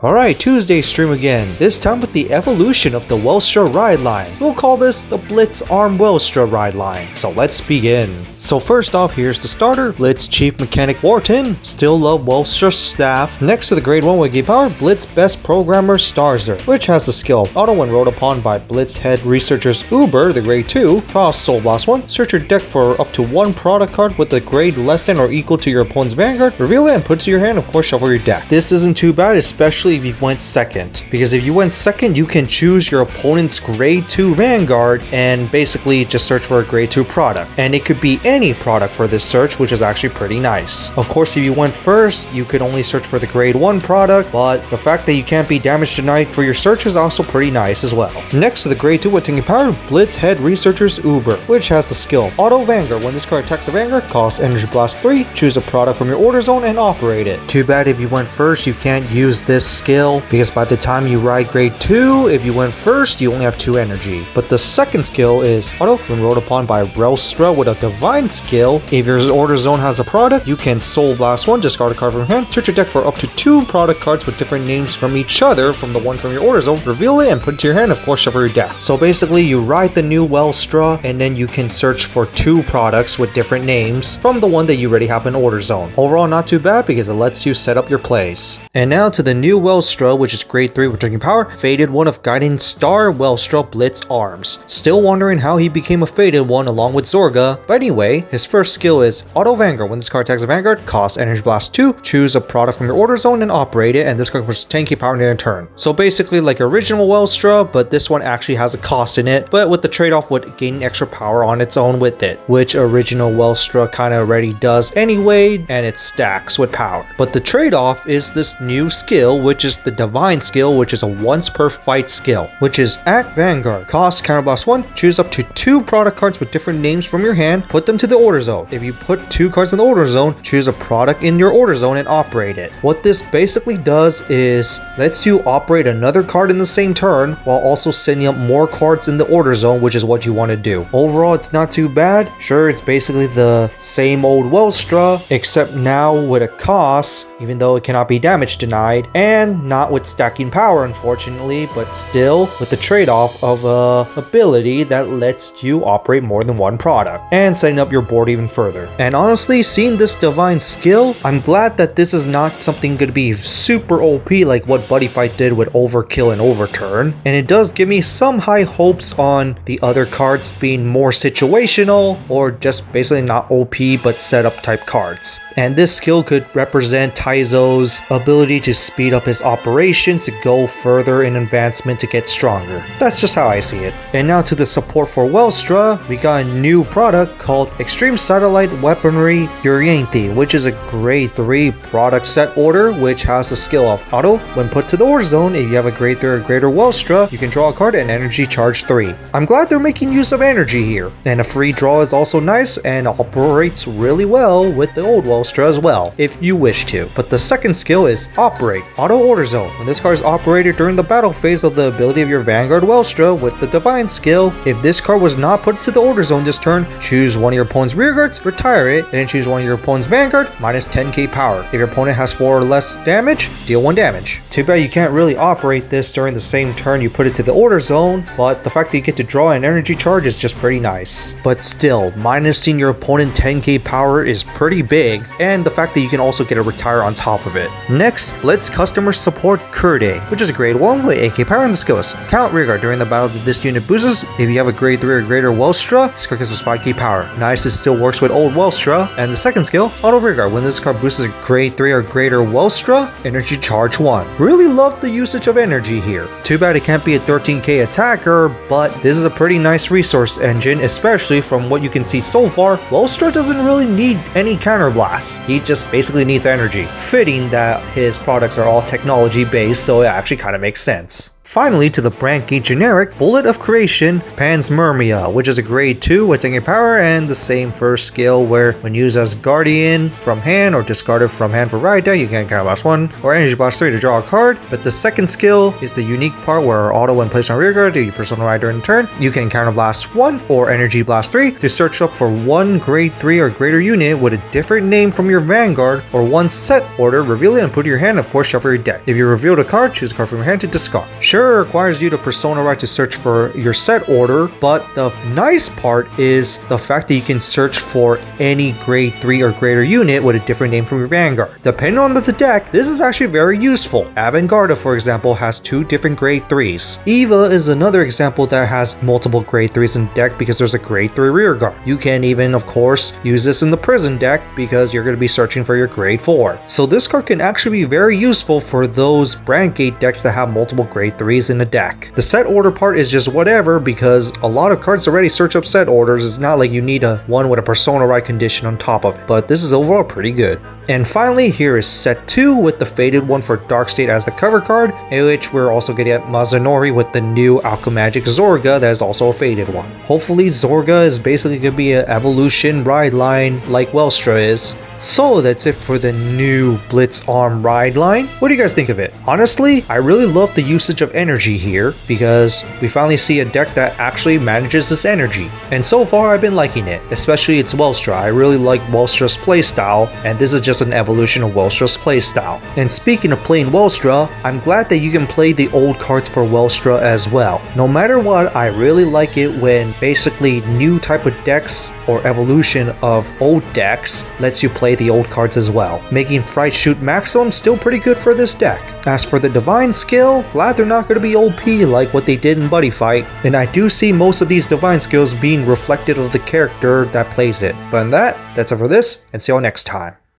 Alright, Tuesday stream again, this time with the evolution of the Welstra ride line. We'll call this the Blitz Arm Welstra ride line, so let's begin. So first off, here's the starter, Blitz Chief Mechanic Wharton, Still Love Welstra Staff. Next to the grade 1 Wiki Power, Blitz Best Programmer Starzer, which has the skill Auto when rolled upon by Blitz Head Researchers Uber, the grade 2, cost Soul Blast 1, search your deck for up to one product card with a grade less than or equal to your opponent's Vanguard, reveal it and put it to your hand, of course shuffle your deck. This isn't too bad, especially if you went second, because if you went second you can choose your opponent's grade 2 Vanguard and basically just search for a grade 2 product, and it could be any product for this search, which is actually pretty nice. Of course, if you went first you could only search for the grade 1 product, but the fact that you can't be damage denied for your search is also pretty nice as well. Next to the grade 2 attacking power, Blitz Head Researchers Uber, which has the skill Auto Vanguard. When this card attacks a Vanguard, costs Energy Blast 3, choose a product from your order zone and operate it. Too bad if you went first you can't use this skill, because by the time you ride grade 2, if you went first you only have 2 energy. But the second skill is Auto when rolled upon by Welstra with a divine skill. If your order zone has a product, you can Soul Blast 1, discard a card from your hand, search your deck for up to 2 product cards with different names from each other from the one from your order zone, reveal it and put it to your hand, of course shuffle your deck. So basically you ride the new Welstra and then you can search for 2 products with different names from the one that you already have in order zone. Overall not too bad because it lets you set up your plays. And now to the new Welstra, which is grade 3 with drinking power, Faded one of Guiding Star Welstra Blitz Arms. Still wondering how he became a Faded one along with Zorga, but anyway, his first skill is Auto Vanguard. When this card attacks a Vanguard, costs Energy Blast 2, choose a product from your order zone and operate it, and this card puts 10k power in a turn. So basically like original Welstra, but this one actually has a cost in it, but with the trade-off with gaining extra power on its own with it, which original Welstra kind of already does anyway, and it stacks with power. But the trade-off is this new skill, which is the Divine skill, which is a once per fight skill, which is Act Vanguard. Cost Counterblast 1, choose up to 2 product cards with different names from your hand, put them to the order zone. If you put 2 cards in the order zone, choose a product in your order zone and operate it. What this basically does is lets you operate another card in the same turn while also sending up more cards in the order zone, which is what you want to do. Overall it's not too bad. Sure, it's basically the same old Welstra, except now with a cost, even though it cannot be damage denied, and not with stacking power unfortunately, but still with the trade-off of a ability that lets you operate more than one product and setting up your board even further. And honestly, seeing this divine skill, I'm glad that this is not something going to be super OP like what Buddy Fight did with Overkill and Overturn, and it does give me some high hopes on the other cards being more situational or just basically not OP but setup type cards. And this skill could represent Taizo's ability to speed up his operations to go further in advancement to get stronger. That's just how I see it. And now to the support for Welstra, we got a new product called Extreme Satellite Weaponry Urianthe, which is a grade 3 product set order, which has the skill of Auto. When put to the order zone, if you have a grade 3 or greater Welstra, you can draw a card and energy charge 3. I'm glad they're making use of energy here. And a free draw is also nice and operates really well with the old Welstra as well, if you wish to. But the second skill is Operate Auto Order Zone. When this card is operated during the battle phase of the ability of your Vanguard Welstra with the Divine skill, if this card was not put to the order zone this turn, choose one of your opponent's rear guards, retire it, and then choose one of your opponent's Vanguard, minus 10k power. If your opponent has 4 or less damage, deal 1 damage. Too bad you can't really operate this during the same turn you put it to the order zone, but the fact that you get to draw an energy charge is just pretty nice. But still, minusing your opponent 10k power is pretty big, and the fact that you can also get a retire on top of it. Next, Blitz Customer Support Kurde, which is a grade 1 with 8k power and the skill is Count Rearguard. During the battle that this unit boosts, if you have a grade 3 or greater Welstra, this card gives us 5k power. Nice, it still works with old Welstra. And the second skill, Auto Rearguard. When this card boosts a grade 3 or greater Welstra, energy charge 1. Really love the usage of energy here. Too bad it can't be a 13k attacker, but this is a pretty nice resource engine, especially from what you can see so far. Welstra doesn't really need any counter blasts. He just basically needs energy. Fitting that his products are all technology based, so it actually kind of makes sense. Finally, to the brand gate generic Bullet of Creation Panspermia, which is a grade 2 with taking power and the same first skill where when used as Guardian from hand or discarded from hand for right deck, you can counterblast 1 or Energy Blast 3 to draw a card. But the second skill is the unique part where auto when placed on rear guard to your Persona Ride during turn, you can counterblast 1 or Energy Blast 3 to search up for one grade 3 or greater unit with a different name from your Vanguard or one set order, reveal it and put it in your hand, of course shuffle your deck. If you revealed a card, choose a card from your hand to discard. Sure, it requires you to Persona Ride to search for your set order, but the nice part is the fact that you can search for any grade 3 or greater unit with a different name from your Vanguard. Depending on the deck, this is actually very useful. Vanguard, for example, has 2 different grade 3s. Eva is another example that has multiple grade 3s in deck because there's a grade 3 rear guard. You can even, of course, use this in the prison deck because you're going to be searching for your grade 4. So this card can actually be very useful for those brand gate decks that have multiple grade 3s in a deck. The set order part is just whatever because a lot of cards already search up set orders. It's not like you need a one with a Persona Ride condition on top of it, but this is overall pretty good. And finally, here is set 2 with the faded one for Dark State as the cover card, in which we're also going to get Mazanori with the new Alchemagic Zorga that is also a faded one. Hopefully Zorga is basically going to be an evolution ride line like Welstra is. So that's it for the new Blitz Arm ride line. What do you guys think of it? Honestly, I really love the usage of energy here because we finally see a deck that actually manages this energy. And so far I've been liking it, especially its Welstra. I really like Welstra's playstyle, and this is just an evolution of Welstra's playstyle. And speaking of playing Welstra, I'm glad that you can play the old cards for Welstra as well. No matter what, I really like it when basically new type of decks or evolution of old decks lets you play the old cards as well, making Fright Shoot maximum still pretty good for this deck. As for the Divine skill, glad they're not going to be OP like what they did in Buddy Fight, and I do see most of these Divine skills being reflected of the character that plays it. But in that's it for this, and see you all next time.